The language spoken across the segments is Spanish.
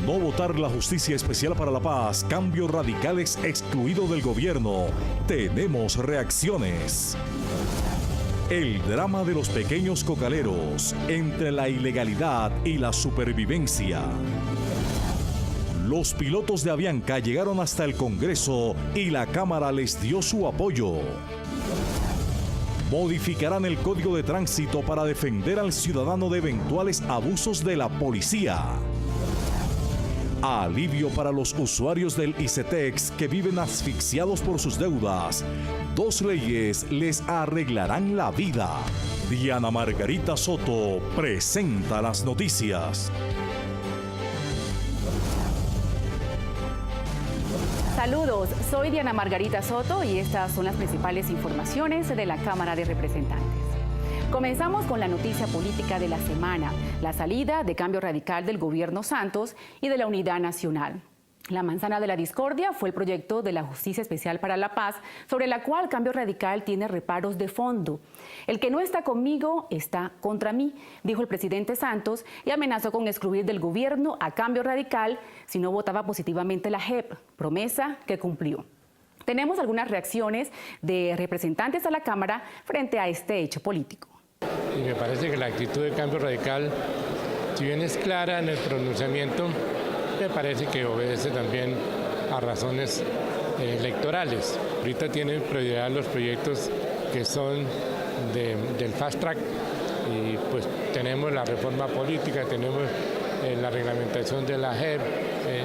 no votar la Justicia Especial para la Paz, Cambio Radical es excluido del gobierno. Tenemos reacciones. El drama de los pequeños cocaleros entre la ilegalidad y la supervivencia. Los pilotos de Avianca llegaron hasta el Congreso y la Cámara les dio su apoyo. Modificarán el Código de Tránsito para defender al ciudadano de eventuales abusos de la policía. Alivio para los usuarios del ICETEX que viven asfixiados por sus deudas. 2 leyes les arreglarán la vida. Diana Margarita Soto presenta las noticias. Saludos, soy Diana Margarita Soto y estas son las principales informaciones de la Cámara de Representantes. Comenzamos con la noticia política de la semana, la salida de Cambio Radical del gobierno Santos y de la Unidad Nacional. La manzana de la discordia fue el proyecto de la Justicia Especial para la Paz, sobre la cual Cambio Radical tiene reparos de fondo. El que no está conmigo está contra mí, dijo el presidente Santos, y amenazó con excluir del gobierno a Cambio Radical si no votaba positivamente la JEP, promesa que cumplió. Tenemos algunas reacciones de representantes a la Cámara frente a este hecho político. Y me parece que la actitud de Cambio Radical, si bien es clara en el pronunciamiento, me parece que obedece también a razones electorales. Ahorita tienen prioridad los proyectos que son del fast track y pues tenemos la reforma política, tenemos la reglamentación de la JEP,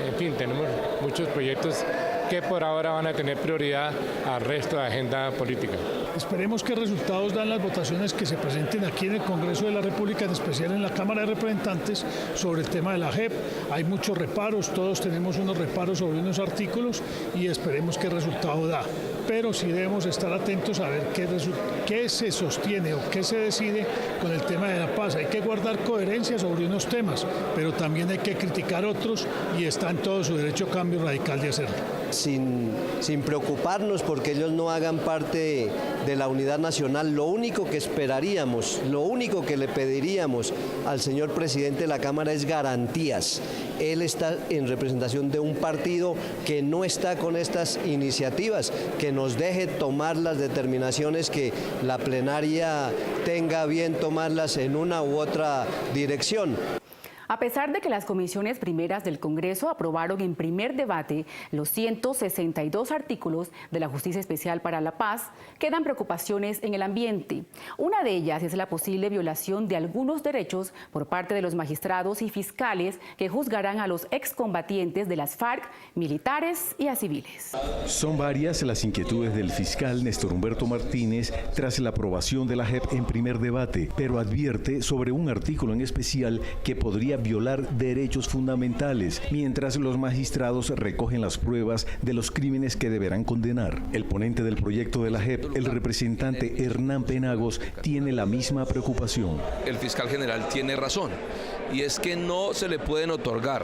en fin, tenemos muchos proyectos que por ahora van a tener prioridad al resto de agenda política. Esperemos qué resultados dan las votaciones que se presenten aquí en el Congreso de la República, en especial en la Cámara de Representantes, sobre el tema de la JEP. Hay muchos reparos, todos tenemos unos reparos sobre unos artículos y esperemos qué resultado da. Pero sí debemos estar atentos a ver qué se sostiene o qué se decide con el tema de la paz. Hay que guardar coherencia sobre unos temas, pero también hay que criticar otros y está en todo su derecho Cambio Radical de hacerlo. Sin preocuparnos porque ellos no hagan parte de la unidad nacional, lo único que esperaríamos, lo único que le pediríamos al señor presidente de la Cámara es garantías. Él está en representación de un partido que no está con estas iniciativas, que nos deje tomar las determinaciones que la plenaria tenga bien tomarlas en una u otra dirección. A pesar de que las comisiones primeras del Congreso aprobaron en primer debate los 162 artículos de la Justicia Especial para la Paz, quedan preocupaciones en el ambiente. Una de ellas es la posible violación de algunos derechos por parte de los magistrados y fiscales que juzgarán a los excombatientes de las FARC, militares y a civiles. Son varias las inquietudes del fiscal Néstor Humberto Martínez tras la aprobación de la JEP en primer debate, pero advierte sobre un artículo en especial que podría violar derechos fundamentales, mientras los magistrados recogen las pruebas de los crímenes que deberán condenar. El ponente del proyecto de la JEP, el representante Hernán Penagos, tiene la misma preocupación. El fiscal general tiene razón, y es que no se le pueden otorgar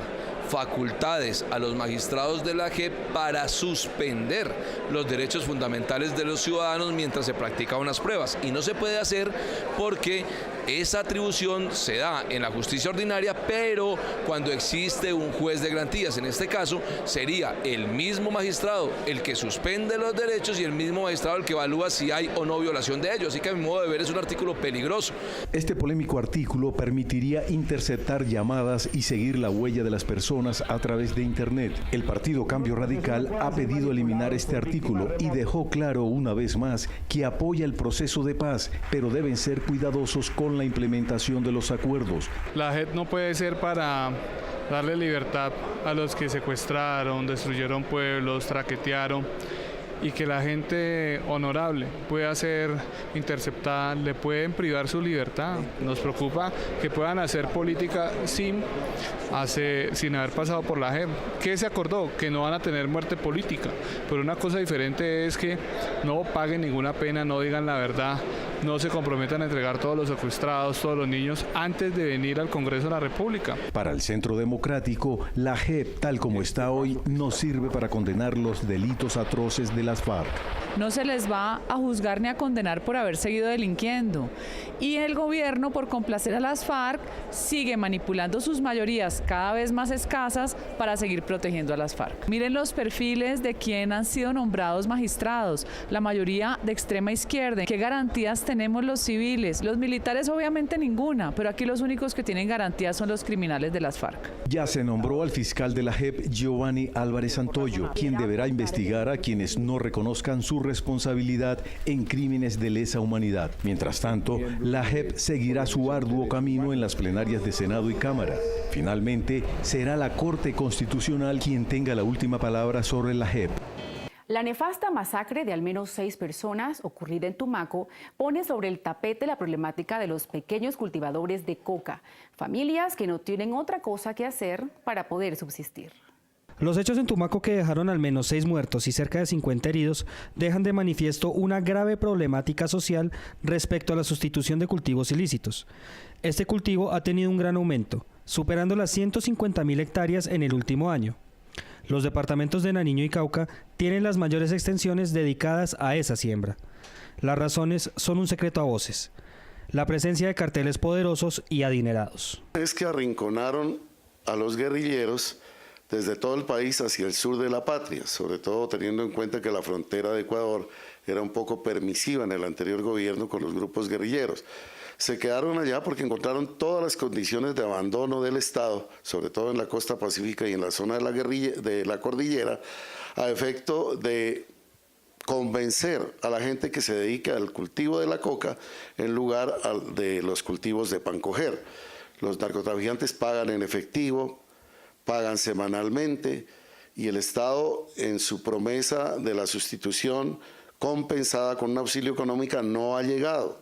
facultades a los magistrados de la JEP para suspender los derechos fundamentales de los ciudadanos mientras se practican unas pruebas. Y no se puede hacer porque esa atribución se da en la justicia ordinaria, pero cuando existe un juez de garantías, en este caso sería el mismo magistrado el que suspende los derechos y el mismo magistrado el que evalúa si hay o no violación de ellos. Así que a mi modo de ver es un artículo peligroso. Este polémico artículo permitiría interceptar llamadas y seguir la huella de las personas a través de Internet. El partido Cambio Radical ha pedido eliminar este artículo y dejó claro una vez más que apoya el proceso de paz, pero deben ser cuidadosos con la implementación de los acuerdos. La JEP no puede ser para darle libertad a los que secuestraron, destruyeron pueblos, traquetearon, y que la gente honorable pueda ser interceptada, le pueden privar su libertad. Nos preocupa que puedan hacer política sin haber pasado por la JEP. ¿Qué se acordó? Que no van a tener muerte política, pero una cosa diferente es que no paguen ninguna pena, no digan la verdad, no se comprometan a entregar todos los secuestrados, todos los niños, antes de venir al Congreso de la República. Para el Centro Democrático, la JEP, tal como está hoy, no sirve para condenar los delitos atroces de las FARC. No se les va a juzgar ni a condenar por haber seguido delinquiendo. Y el gobierno, por complacer a las FARC, sigue manipulando sus mayorías cada vez más escasas para seguir protegiendo a las FARC. Miren los perfiles de quienes han sido nombrados magistrados, la mayoría de extrema izquierda. ¿Qué garantías tenemos los civiles? Los militares obviamente ninguna, pero aquí los únicos que tienen garantías son los criminales de las FARC. Ya se nombró al fiscal de la JEP, Giovanni Álvarez Santoyo, quien deberá investigar a quienes no reconozcan su responsabilidad en crímenes de lesa humanidad. Mientras tanto, la JEP seguirá su arduo camino en las plenarias de Senado y Cámara. Finalmente, será la Corte Constitucional quien tenga la última palabra sobre la JEP. La nefasta masacre de al menos 6 personas ocurrida en Tumaco pone sobre el tapete la problemática de los pequeños cultivadores de coca, familias que no tienen otra cosa que hacer para poder subsistir. Los hechos en Tumaco, que dejaron al menos 6 muertos y cerca de 50 heridos, dejan de manifiesto una grave problemática social respecto a la sustitución de cultivos ilícitos. Este cultivo ha tenido un gran aumento, superando las 150.000 hectáreas en el último año. Los departamentos de Nariño y Cauca tienen las mayores extensiones dedicadas a esa siembra. Las razones son un secreto a voces: la presencia de carteles poderosos y adinerados. Es que arrinconaron a los guerrilleros desde todo el país hacia el sur de la patria, sobre todo teniendo en cuenta que la frontera de Ecuador era un poco permisiva en el anterior gobierno con los grupos guerrilleros. Se quedaron allá porque encontraron todas las condiciones de abandono del Estado, sobre todo en la costa pacífica y en la zona de la cordillera, a efecto de convencer a la gente que se dedica al cultivo de la coca en lugar de los cultivos de pan coger. Los narcotraficantes pagan en efectivo, pagan semanalmente, y el Estado, en su promesa de la sustitución compensada con un auxilio económico, no ha llegado.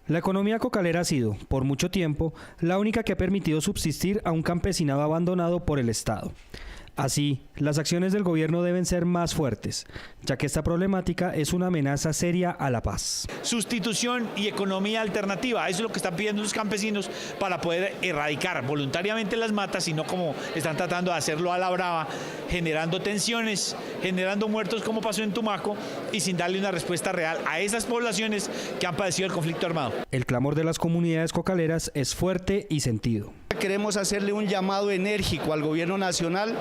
La economía cocalera ha sido, por mucho tiempo, la única que ha permitido subsistir a un campesinado abandonado por el Estado. Así, las acciones del gobierno deben ser más fuertes, ya que esta problemática es una amenaza seria a la paz. Sustitución y economía alternativa, eso es lo que están pidiendo los campesinos para poder erradicar voluntariamente las matas y no como están tratando de hacerlo a la brava, generando tensiones, generando muertos como pasó en Tumaco y sin darle una respuesta real a esas poblaciones que han padecido el conflicto armado. El clamor de las comunidades cocaleras es fuerte y sentido. Queremos hacerle un llamado enérgico al gobierno nacional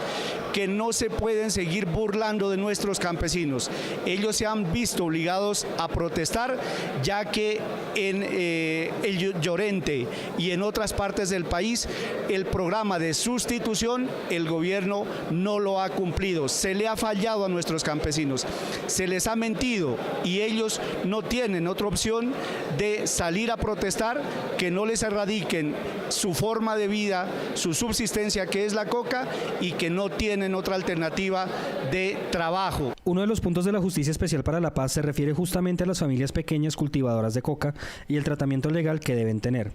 que no se pueden seguir burlando de nuestros campesinos. Ellos se han visto obligados a protestar, ya que en el Llorente y en otras partes del país el programa de sustitución el gobierno no lo ha cumplido. Se le ha fallado a nuestros campesinos, se les ha mentido y ellos no tienen otra opción de salir a protestar que no les erradiquen su forma de vida, su subsistencia, que es la coca, y que no tienen otra alternativa de trabajo. Uno de los puntos de la Justicia Especial para la Paz se refiere justamente a las familias pequeñas cultivadoras de coca y el tratamiento legal que deben tener.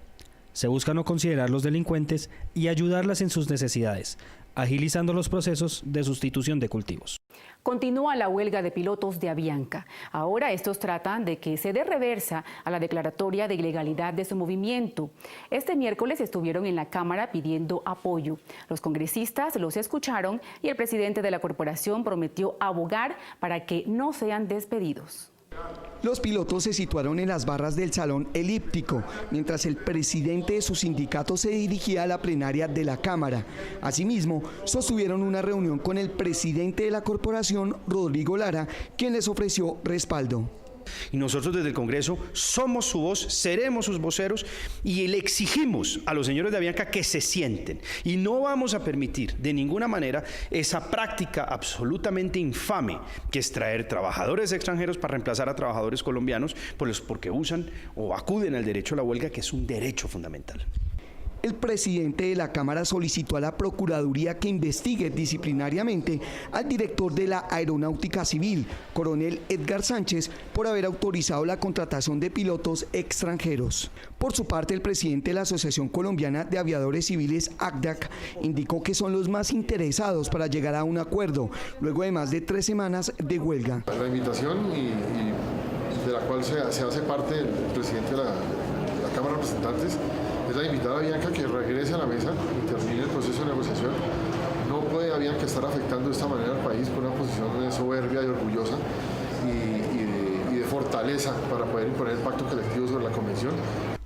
Se busca no considerar los delincuentes y ayudarlas en sus necesidades, agilizando los procesos de sustitución de cultivos. Continúa la huelga de pilotos de Avianca. Ahora estos tratan de que se dé reversa a la declaratoria de ilegalidad de su movimiento. Este miércoles estuvieron en la Cámara pidiendo apoyo. Los congresistas los escucharon y el presidente de la corporación prometió abogar para que no sean despedidos. Los pilotos se situaron en las barras del salón elíptico, mientras el presidente de su sindicato se dirigía a la plenaria de la Cámara. Asimismo, sostuvieron una reunión con el presidente de la corporación, Rodrigo Lara, quien les ofreció respaldo. Y nosotros desde el Congreso somos su voz, seremos sus voceros y le exigimos a los señores de Avianca que se sienten. Y no vamos a permitir de ninguna manera esa práctica absolutamente infame que es traer trabajadores extranjeros para reemplazar a trabajadores colombianos porque usan o acuden al derecho a la huelga, que es un derecho fundamental. El presidente de la Cámara solicitó a la Procuraduría que investigue disciplinariamente al director de la Aeronáutica Civil, coronel Edgar Sánchez, por haber autorizado la contratación de pilotos extranjeros. Por su parte, el presidente de la Asociación Colombiana de Aviadores Civiles, ACDAC, indicó que son los más interesados para llegar a un acuerdo, luego de más de 3 semanas de huelga. La invitación y de la cual se hace parte el presidente de la Cámara de Representantes, es la invitar a Avianca que regrese a la mesa y termine el proceso de negociación. No puede Avianca estar afectando de esta manera al país con una posición soberbia y orgullosa y de fortaleza para poder imponer el pacto colectivo sobre la convención.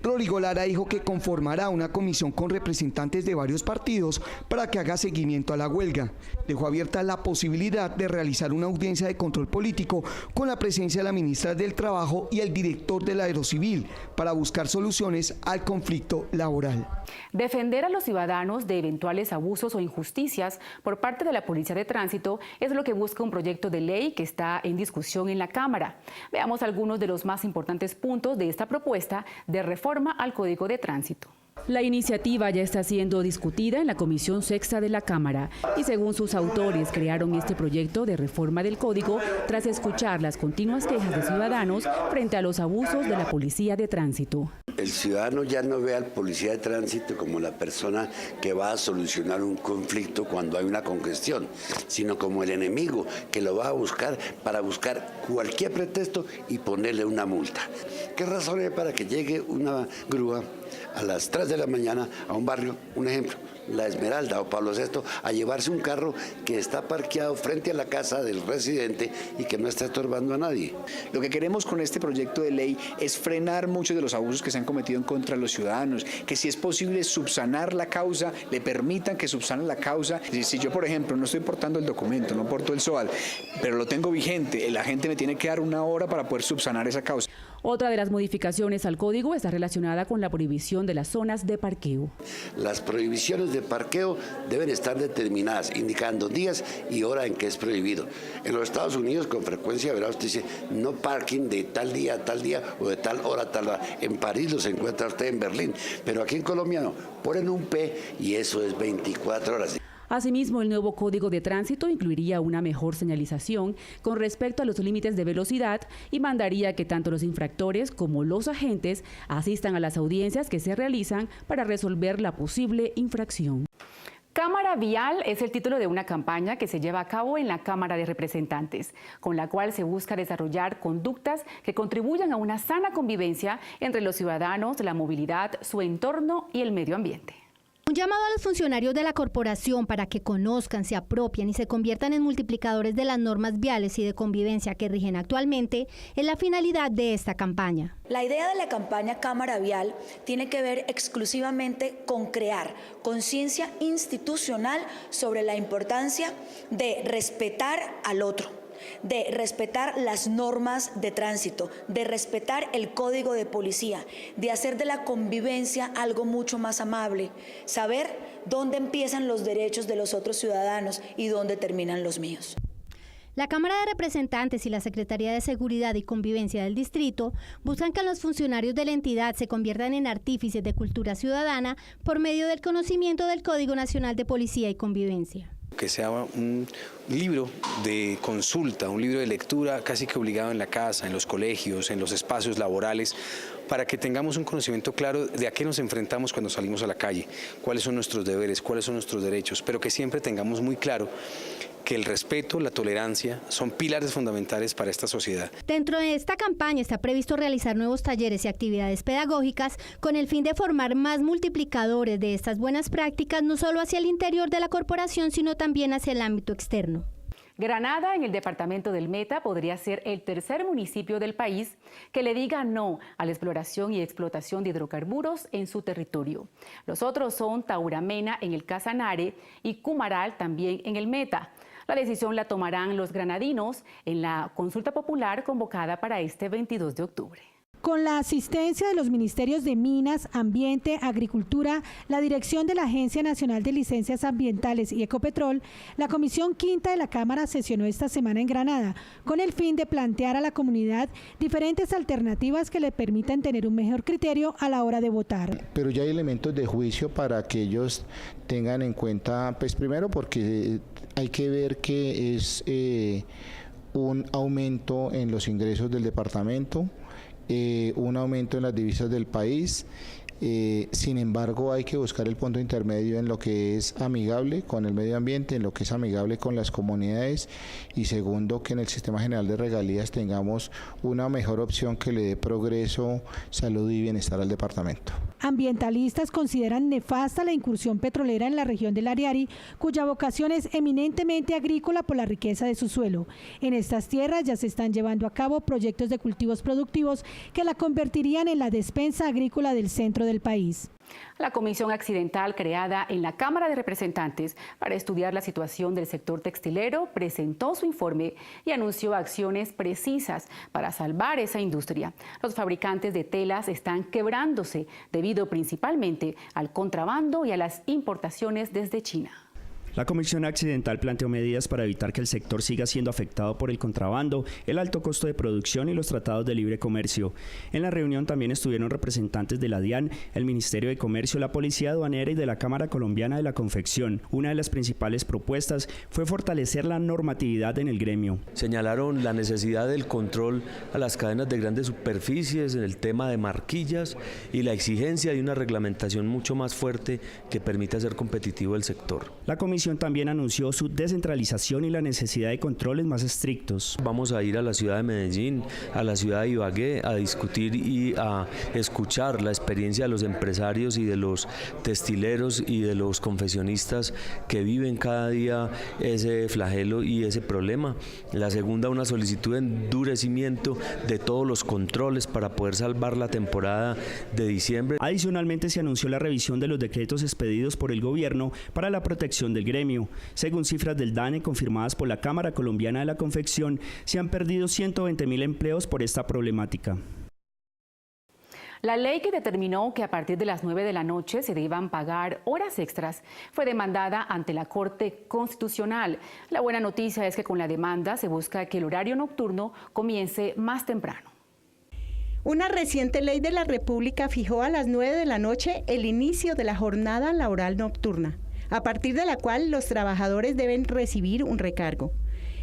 Rodrigo Lara dijo que conformará una comisión con representantes de varios partidos para que haga seguimiento a la huelga. Dejó abierta la posibilidad de realizar una audiencia de control político con la presencia de la ministra del Trabajo y el director del Aerocivil para buscar soluciones al conflicto laboral. Defender a los ciudadanos de eventuales abusos o injusticias por parte de la Policía de Tránsito es lo que busca un proyecto de ley que está en discusión en la Cámara. Veamos algunos de los más importantes puntos de esta propuesta de reforma al Código de Tránsito. La iniciativa ya está siendo discutida en la Comisión Sexta de la Cámara y según sus autores crearon este proyecto de reforma del Código tras escuchar las continuas quejas de ciudadanos frente a los abusos de la Policía de Tránsito. El ciudadano ya no ve al policía de tránsito como la persona que va a solucionar un conflicto cuando hay una congestión, sino como el enemigo que lo va a buscar para buscar cualquier pretexto y ponerle una multa. ¿Qué razón hay para que llegue una grúa a las 3 de la mañana a un barrio, un ejemplo, La Esmeralda o Pablo VI, a llevarse un carro que está parqueado frente a la casa del residente y que no está estorbando a nadie? Lo que queremos con este proyecto de ley es frenar muchos de los abusos que se han cometido en contra de los ciudadanos, que si es posible subsanar la causa, le permitan que subsanen la causa. Si yo, por ejemplo, no estoy portando el documento, no porto el SOAD, pero lo tengo vigente, la gente me tiene que dar una hora para poder subsanar esa causa. Otra de las modificaciones al código está relacionada con la prohibición de las zonas de parqueo. Las prohibiciones de parqueo deben estar determinadas, indicando días y hora en que es prohibido. En los Estados Unidos con frecuencia verá usted dice no parking de tal día a tal día o de tal hora a tal hora. En París los encuentra usted en Berlín, pero aquí en Colombia no, ponen un P y eso es 24 horas. Asimismo, el nuevo Código de Tránsito incluiría una mejor señalización con respecto a los límites de velocidad y mandaría que tanto los infractores como los agentes asistan a las audiencias que se realizan para resolver la posible infracción. Cámara Vial es el título de una campaña que se lleva a cabo en la Cámara de Representantes, con la cual se busca desarrollar conductas que contribuyan a una sana convivencia entre los ciudadanos, la movilidad, su entorno y el medio ambiente. Un llamado a los funcionarios de la corporación para que conozcan, se apropien y se conviertan en multiplicadores de las normas viales y de convivencia que rigen actualmente es la finalidad de esta campaña. La idea de la campaña Cámara Vial tiene que ver exclusivamente con crear conciencia institucional sobre la importancia de respetar al otro, de respetar las normas de tránsito, de respetar el código de policía, de hacer de la convivencia algo mucho más amable, saber dónde empiezan los derechos de los otros ciudadanos y dónde terminan los míos. La Cámara de Representantes y la Secretaría de Seguridad y Convivencia del Distrito buscan que los funcionarios de la entidad se conviertan en artífices de cultura ciudadana por medio del conocimiento del Código Nacional de Policía y Convivencia. Que sea un libro de consulta, un libro de lectura casi que obligado en la casa, en los colegios, en los espacios laborales, para que tengamos un conocimiento claro de a qué nos enfrentamos cuando salimos a la calle, cuáles son nuestros deberes, cuáles son nuestros derechos, pero que siempre tengamos muy claro que el respeto, la tolerancia son pilares fundamentales para esta sociedad. Dentro de esta campaña está previsto realizar nuevos talleres y actividades pedagógicas con el fin de formar más multiplicadores de estas buenas prácticas, no solo hacia el interior de la corporación, sino también hacia el ámbito externo. Granada, en el departamento del Meta, podría ser el tercer municipio del país que le diga no a la exploración y explotación de hidrocarburos en su territorio. Los otros son Tauramena en el Casanare y Cumaral también en el Meta. La decisión la tomarán los granadinos en la consulta popular convocada para este 22 de octubre. Con la asistencia de los Ministerios de Minas, Ambiente, Agricultura, la dirección de la Agencia Nacional de Licencias Ambientales y Ecopetrol, la Comisión Quinta de la Cámara sesionó esta semana en Granada, con el fin de plantear a la comunidad diferentes alternativas que le permitan tener un mejor criterio a la hora de votar. Pero ya hay elementos de juicio para que ellos tengan en cuenta, pues primero porque hay que ver que es un aumento en los ingresos del departamento, un aumento en las divisas del país, Sin embargo, hay que buscar el punto intermedio en lo que es amigable con el medio ambiente, en lo que es amigable con las comunidades, y segundo, que en el sistema general de regalías tengamos una mejor opción que le dé progreso, salud y bienestar al departamento. Ambientalistas consideran nefasta la incursión petrolera en la región del Ariari, cuya vocación es eminentemente agrícola por la riqueza de su suelo. En estas tierras ya se están llevando a cabo proyectos de cultivos productivos que la convertirían en la despensa agrícola del centro del país. La comisión accidental creada en la Cámara de Representantes para estudiar la situación del sector textilero presentó su informe y anunció acciones precisas para salvar esa industria. Los fabricantes de telas están quebrándose debido principalmente al contrabando y a las importaciones desde China. La Comisión Accidental planteó medidas para evitar que el sector siga siendo afectado por el contrabando, el alto costo de producción y los tratados de libre comercio. En la reunión también estuvieron representantes de la DIAN, el Ministerio de Comercio, la Policía Aduanera y de la Cámara Colombiana de la Confección. Una de las principales propuestas fue fortalecer la normatividad en el gremio. Señalaron la necesidad del control a las cadenas de grandes superficies en el tema de marquillas y la exigencia de una reglamentación mucho más fuerte que permita ser competitivo el sector. La Comisión también anunció su descentralización y la necesidad de controles más estrictos. Vamos a ir a la ciudad de Medellín, a la ciudad de Ibagué, a discutir y a escuchar la experiencia de los empresarios y de los textileros y de los confeccionistas que viven cada día ese flagelo y ese problema. La segunda, una solicitud de endurecimiento de todos los controles para poder salvar la temporada de diciembre. Adicionalmente, se anunció la revisión de los decretos expedidos por el gobierno para la protección del gremio. Según cifras del DANE confirmadas por la Cámara Colombiana de la Confección, se han perdido 120.000 empleos por esta problemática. La ley que determinó que a partir de las 9 de la noche se deban pagar horas extras fue demandada ante la Corte Constitucional. La buena noticia es que con la demanda se busca que el horario nocturno comience más temprano. Una reciente ley de la República fijó a las 9 de la noche el inicio de la jornada laboral nocturna, a partir de la cual los trabajadores deben recibir un recargo.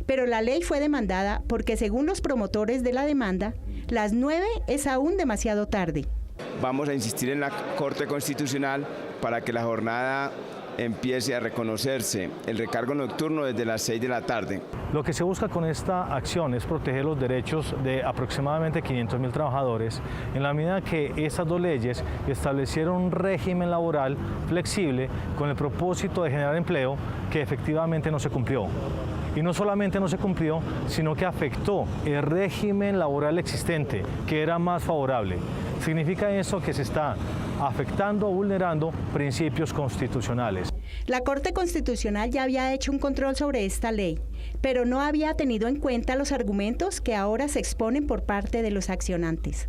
Pero la ley fue demandada porque, según los promotores de la demanda, las 9 es aún demasiado tarde. Vamos a insistir en la Corte Constitucional para que la jornada empiece a reconocerse el recargo nocturno desde las 6 de la tarde. Lo que se busca con esta acción es proteger los derechos de aproximadamente 500.000 trabajadores, en la medida que estas dos leyes establecieron un régimen laboral flexible con el propósito de generar empleo que efectivamente no se cumplió. Y no solamente no se cumplió, sino que afectó el régimen laboral existente, que era más favorable. Significa eso que se está afectando o vulnerando principios constitucionales. La Corte Constitucional ya había hecho un control sobre esta ley, pero no había tenido en cuenta los argumentos que ahora se exponen por parte de los accionantes.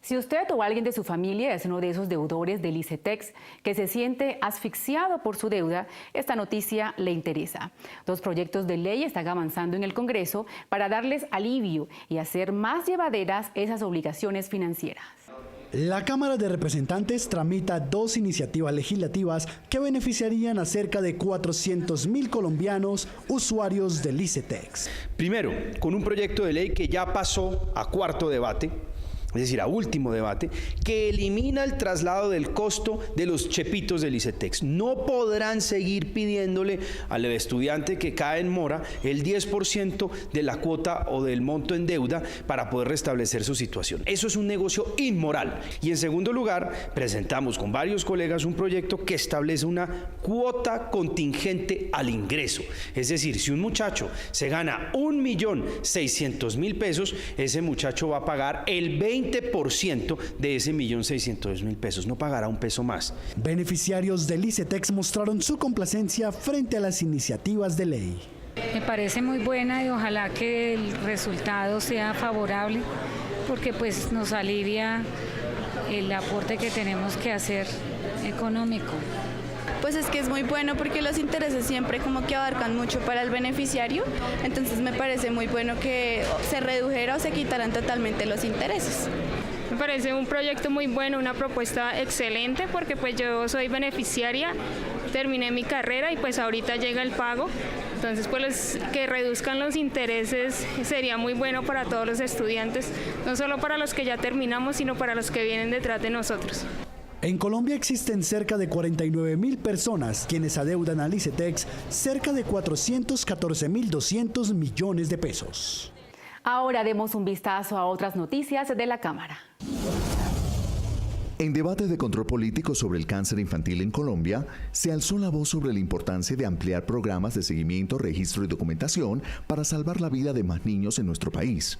Si usted o alguien de su familia es uno de esos deudores del ICETEX que se siente asfixiado por su deuda, esta noticia le interesa. 2 proyectos de ley están avanzando en el Congreso para darles alivio y hacer más llevaderas esas obligaciones financieras. La Cámara de Representantes tramita 2 iniciativas legislativas que beneficiarían a cerca de 400.000 colombianos usuarios del ICETEX. Primero, con un proyecto de ley que ya pasó a cuarto debate, es decir, a último debate, que elimina el traslado del costo de los chepitos del ICETEX. No podrán seguir pidiéndole al estudiante que cae en mora el 10% de la cuota o del monto en deuda para poder restablecer su situación. Eso es un negocio inmoral. Y en segundo lugar, presentamos con varios colegas un proyecto que establece una cuota contingente al ingreso. Es decir, si un muchacho se gana 1.600.000 pesos, ese muchacho va a pagar el 20% de ese 1.600.000 pesos, no pagará un peso más. Beneficiarios del ICETEX mostraron su complacencia frente a las iniciativas de ley. Me parece muy buena y ojalá que el resultado sea favorable, porque pues nos alivia el aporte que tenemos que hacer económico. Pues es que es muy bueno porque los intereses siempre como que abarcan mucho para el beneficiario, entonces me parece muy bueno que se redujera o se quitaran totalmente los intereses. Me parece un proyecto muy bueno, una propuesta excelente, porque pues yo soy beneficiaria, terminé mi carrera y pues ahorita llega el pago, entonces pues que reduzcan los intereses sería muy bueno para todos los estudiantes, no solo para los que ya terminamos, sino para los que vienen detrás de nosotros. En Colombia existen cerca de 49.000 personas quienes adeudan al ICETEX cerca de 414.200 millones de pesos. Ahora demos un vistazo a otras noticias de la Cámara. En debate de control político sobre el cáncer infantil en Colombia, se alzó la voz sobre la importancia de ampliar programas de seguimiento, registro y documentación para salvar la vida de más niños en nuestro país.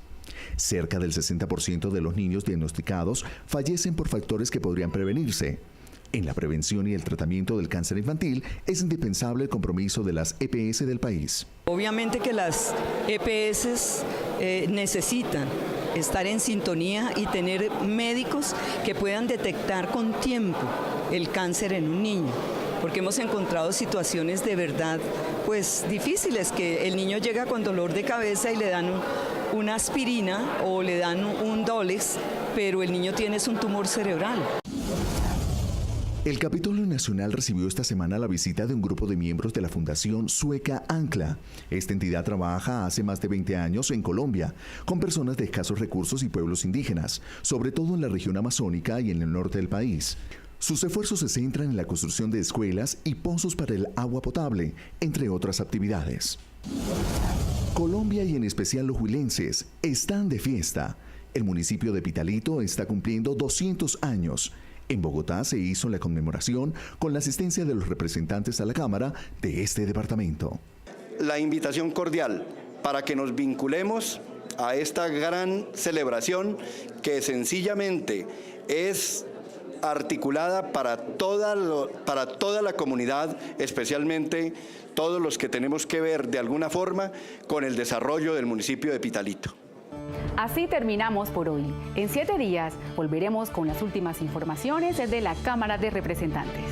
Cerca del 60% de los niños diagnosticados fallecen por factores que podrían prevenirse. En la prevención y el tratamiento del cáncer infantil es indispensable el compromiso de las EPS del país. Obviamente que las EPS necesitan estar en sintonía y tener médicos que puedan detectar con tiempo el cáncer en un niño, porque hemos encontrado situaciones de verdad pues difíciles, que el niño llega con dolor de cabeza y le dan una aspirina o le dan un Dolex, pero el niño tiene un tumor cerebral. El Capitolio Nacional recibió esta semana la visita de un grupo de miembros de la Fundación Sueca Ancla. Esta entidad trabaja hace más de 20 años en Colombia, con personas de escasos recursos y pueblos indígenas, sobre todo en la región amazónica y en el norte del país. Sus esfuerzos se centran en la construcción de escuelas y pozos para el agua potable, entre otras actividades. Colombia y en especial los huilenses están de fiesta. El municipio de Pitalito está cumpliendo 200 años. En Bogotá se hizo la conmemoración con la asistencia de los representantes a la Cámara de este departamento. La invitación cordial para que nos vinculemos a esta gran celebración que sencillamente es articulada para toda la comunidad, especialmente todos los que tenemos que ver de alguna forma con el desarrollo del municipio de Pitalito. Así terminamos por hoy. En 7 días volveremos con las últimas informaciones de la Cámara de Representantes.